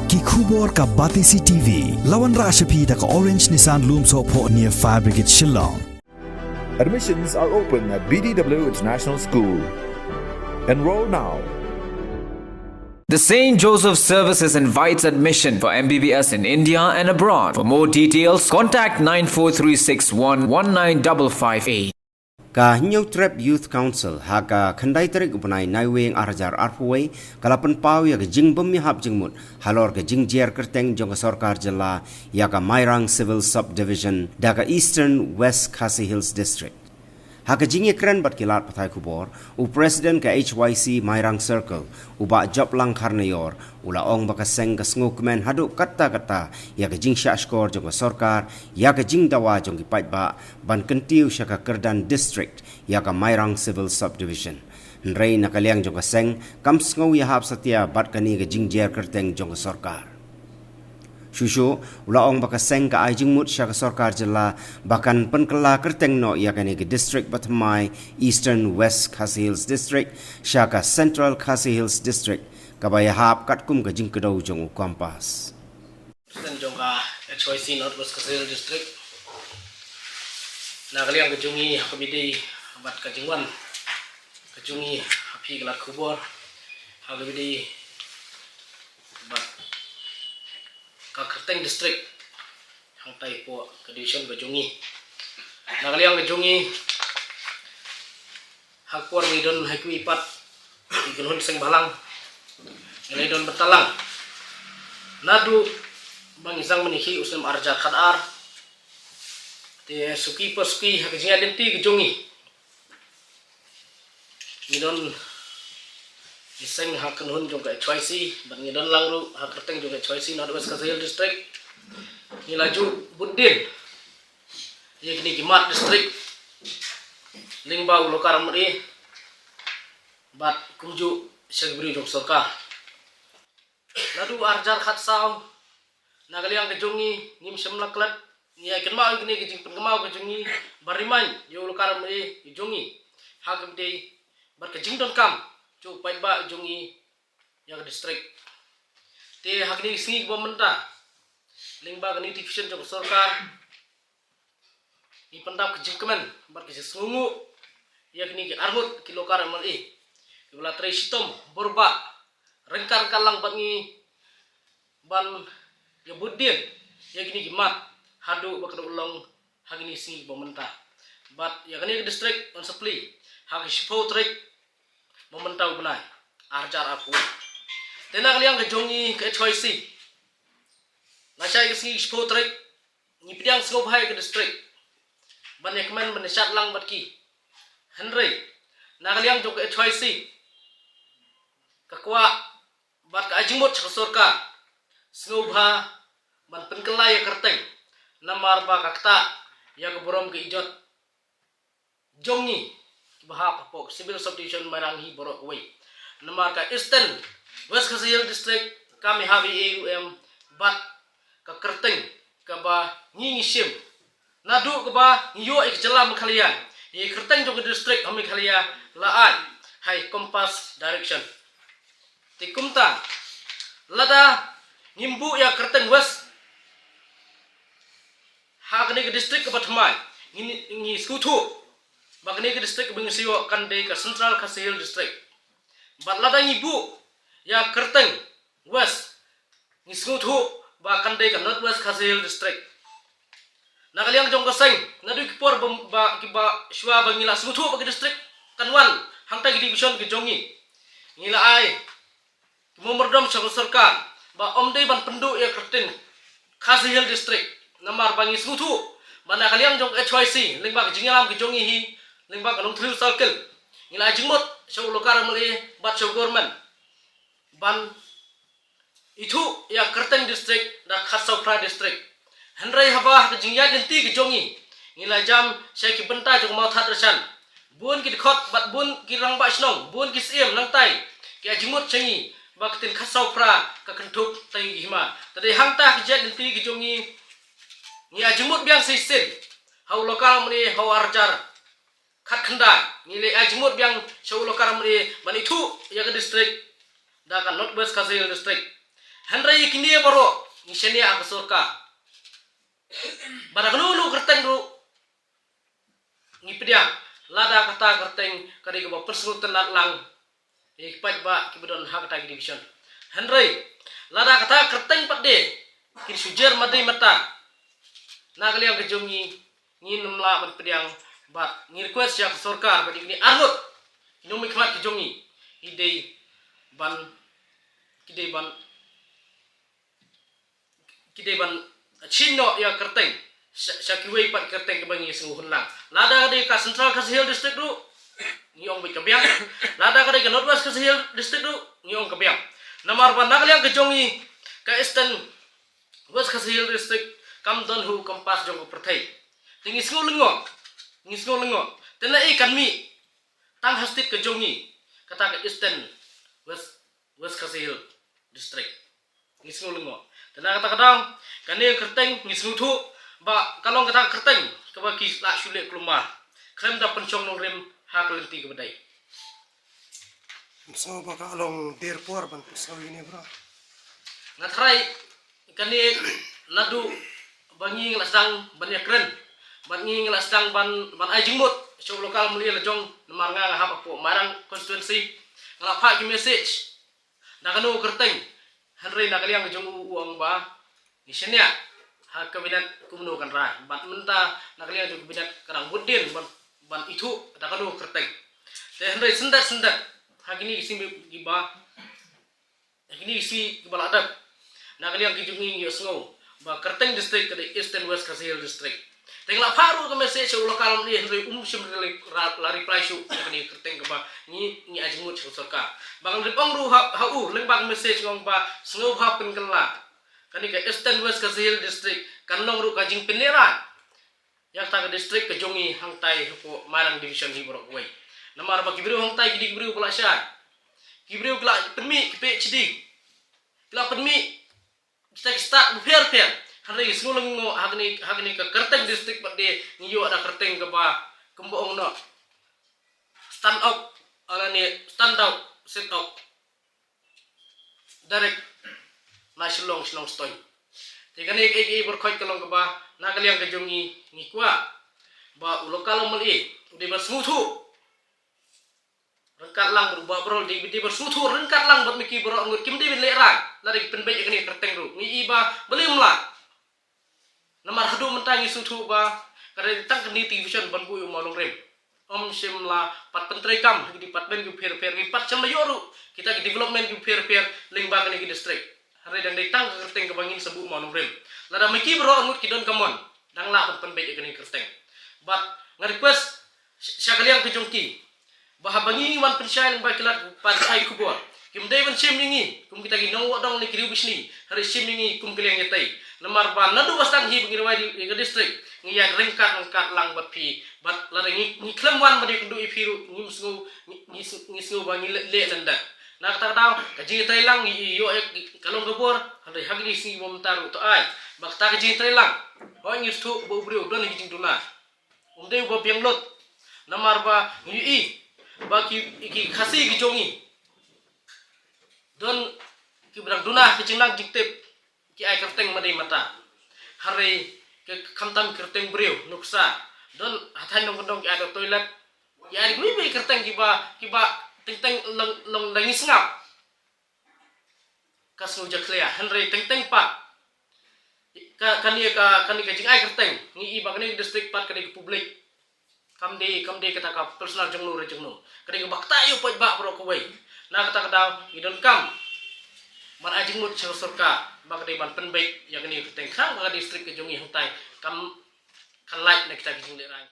Ki khubor ka Batisi TV. Lawan Rashapi da ka Orange Nissan Lumso po near Fire Brigade Shillong. Admissions are open at BDW International School. Enroll now. The St. Joseph Services invites admission for MBBS in India and abroad. For more details, contact 94361 Ka New Trap Youth Council haka khandai tarik upanai naiweng arjar arpuai kalapan pau ya jing bemihap jingmut halor ke jing jer kerteng jong sarkar jela ya ka Mairang Civil Subdivision daga Eastern West Khasi Hills District. Haka jing ekran bat kilat patai kubor u President ka HYC Mairang Circle uba job lang karnayor ula ong baka seng ka sngokumen haduk kata-kata ya ka jing syashkor jong sarkar ya ka jing dawa jong kipat ba ban kentiu syaka Kerdan District ya ka Mairang Civil Subdivision. Nrei nakaliang jong ka seng kam sngo ya hap satia bat kani ka jing jer kerteng jong sarkar. Shushu ulaong baka seng ka ajing mut syaka sarkar jela bahkan penkela kerteng no ia kani ke district Batamai Eastern West Khasi Hills District syaka Central Khasi Hills District kabaya hap katkum ka jing kedau jong ukampas. President jong ka HYC North West Khasi Hills District nakaliang kejungi hakabidi abat kajingwan kejungi hapi gelat kubur hakabidi abat Kerteng District hang tai po ke division Bajungi nakaliang Bajungi hakpor midon hakui pat ikunhun seng balang nilai betalang nadu bang isang meniki usam arja khadar te suki poski hakijinga denti Bajungi midon iseng hakenhun jong ka HYC ban ngidon langru hakerteng jong ka HYC North West Khasi Hills District ngilaju Budin ye kini Gimat District lingba ulokar mri bat kumju segbri jong sarkar nadu arjar khatsau nagaliang kejongi ngim semlaklat ngia kenmau kini kijing pengemau kejongi bariman yo ulokar mri jongi hagemde bar kejing don kam cu pain ba jungi yang district te hakni singi pemerintah lingba kani division jong sarkar ni pendap kejingkemen bar ke sungu yakni ki armut ki lokar mali kibla tre sitom borba rengkar kalang bangi ban ya budin yakni ki mat hadu bakar ulong hakni singi pemerintah bat yakni district on supply hak sipo trek mementau benai arjar aku tenang liang kejongi ke HYC nasai ke singi spotrek ni piang sngop hai ke district banyak men menesat lang batki Henry nakaliang jong ke HYC kakwa bat ka ajimot sarkar sngop ha ban penkelai kerteng namar ba kakta ya ke borom ke ijot jongi bahap pok civil subdivision Mairanghi borok way namar ka Eastern West Khasi Hills District kami habi AUM bat ka kerteng ka ba ngingisim nadu ka ba ngiyo ik jelam khalia ye kerteng jong district kami khalia laat hai kompas direction tikumta lada ngimbu ya kerteng West hakni ke district ka Batamai ngi skutu bagni ke district bengsiwo kande ke Central Khasi Hills District batlada ibu ya kerteng West ngisnguthu ba kande ke North West Khasi Hills District nakaliang jong kaseng nadu kipor ba kiba shwa bangila snguthu ba district kanwan hangta ke division ke jongi ngila ai momordom sarkar ba omdei ban pendu ya kerteng Khasi Hills District namar bangi snguthu ba nakaliang jong HYC lingba ke jingalam ke jongi hi lingba kanong thrill circle ngila jingmot sa ulokar mali bat sa government ban itu ya kerteng district da Khasaupra district Henry haba ke jingya denti ke jongi ngila jam sa ki benta jong mau that rasan bun ki khot bat bun ki rang ba snong bun ki siem nang tai ki jingmot changi baktin Khasaupra ka kentuk tai hima tadi hangta ke jet denti ke jongi ngia jingmot biang sisin hau lokal mali hau arjar khat khanda ngile ajmut biang shau lokar mri bani thu ya ke district da ka North West Khasi Hills District Henry kini baru nisenya ang surka. Pada kanu kerteng ru ngipediang lada kata kerteng kari ke persurutan lang ipat ba kibudon hak kata division. Henry lada kata kerteng pade kiri sujer madai mata. Na kaliang kejongi ngin mla man pediang bat ngir request ya surka badi kini arut inumi kmat kejongi idei ban Chino ya kerteng syakiwei pat kerteng kebangi senguhun lang lada kade ka central kasihil district du ngiong bit kebiang lada kade ka northwest kasihil district du ngiong kebiang namar ban nakaliang kejongi ka eastern west kasihil district kam don hu kampas jong perthai tingi sengu lengo tena ikan mi tang hastit kejongi kata ka eastern west kasihil district ngisngu lengo tena kata kadang kane kerteng ngisngu thu ba kalong kata kerteng ke bagi la syule kelumar krem da pencong nong rem ha kelenti ke bedai so ba kalong derpor ban so ini bro ngatrai kane ladu bangi ngelasdang banyak keren bangi ngelasdang ban ajingmut show lokal mulia lejong nemar nga hap apo marang constituency ngalapa ki message nakanu kerteng Henry nakaliang kejong uang ba nisenya ha kabinet kumno kan rai bat menta nakaliang jong kabinet karang budin ban itu nakanu kerteng te Henry sendat hagini isi giba hagini isi gibal adab nakaliang kejong yo sngo ba kerteng district ke eastern west kasihil district tengla paru ke message lokal ni Henry sim la reply shu kani kerteng ke ba ni ajimut surka bang ripong ru ha leng bang message ngong ba sngo ha pen kala kani ke eastern west kasihil district kanong ru kajing penera yang ta ke district ke jongi hangtai ko marang division hi borok wei namar ba kibru hangtai gidi kibru pula sya kibru kala penmi pe chidi kala penmi kita start fair hari sulung ngo hagni ke kerteng district pade ngiyo ada kerteng ke ba kemboong no stand out sit out direct nasional stoy tegane ke berkhoi kalong ke ba nakaliang ke jongi ngikwa ba lokal mali ude bersmutu rengkat lang berubah brol di bersutu rengkat lang buat miki berok ngut kim di lera lari penbaik ini kerteng ru ni iba belim lah namar hadu mentangi sutu ba kada ditang keni division ban bu malong rem om simla pat pentrai kam di pat ben gu per ni pat cham yoru kita di development gu per ling ba keni district hari dan ditang kerteng ke bangin sebu malong rem lada miki berok ngut kidon kamon dang la penbaik ini kerteng but nge-request syakaliang kejongki bahabangi wan pensyain ba kilat partai kubur kim devan simningi kum kita ginong wadong ni kiriu bisni hari simningi kum keleng yetai lemar ban nadu bastang hi bingirwai di district ngiya rengkat lang bat pi bat larengi ni klemwan badi kundu ipiru ngisngu bangi le landa na kata tahu kaji yetai lang yo kalong gabor hari hagni si bom taru to ai bakta kaji yetai lang ho ngistu bo brio don hijing duna umde bo biang lot namar ba ngi baki iki khasi ki jongi don ki berang dunah ki cinglang diktip ki ai kerteng madai mata hari ke kamtam kerteng brio nuksa don hathan nong dong ki ada toilet ki ai gui be kerteng ki ba teng long langi sengap kasnu jaklia henry teng pa kani ka jing ai kerteng ngi ba kani district pat kani publik kamde kata ka personal jengno kade bakta yu poj ba bro ko wei na kata daw idon kam man ajing mut surka ba kade ban penbaik yang ni keteng khang ba district ke jongi hutai kam kan like na kita jing le rang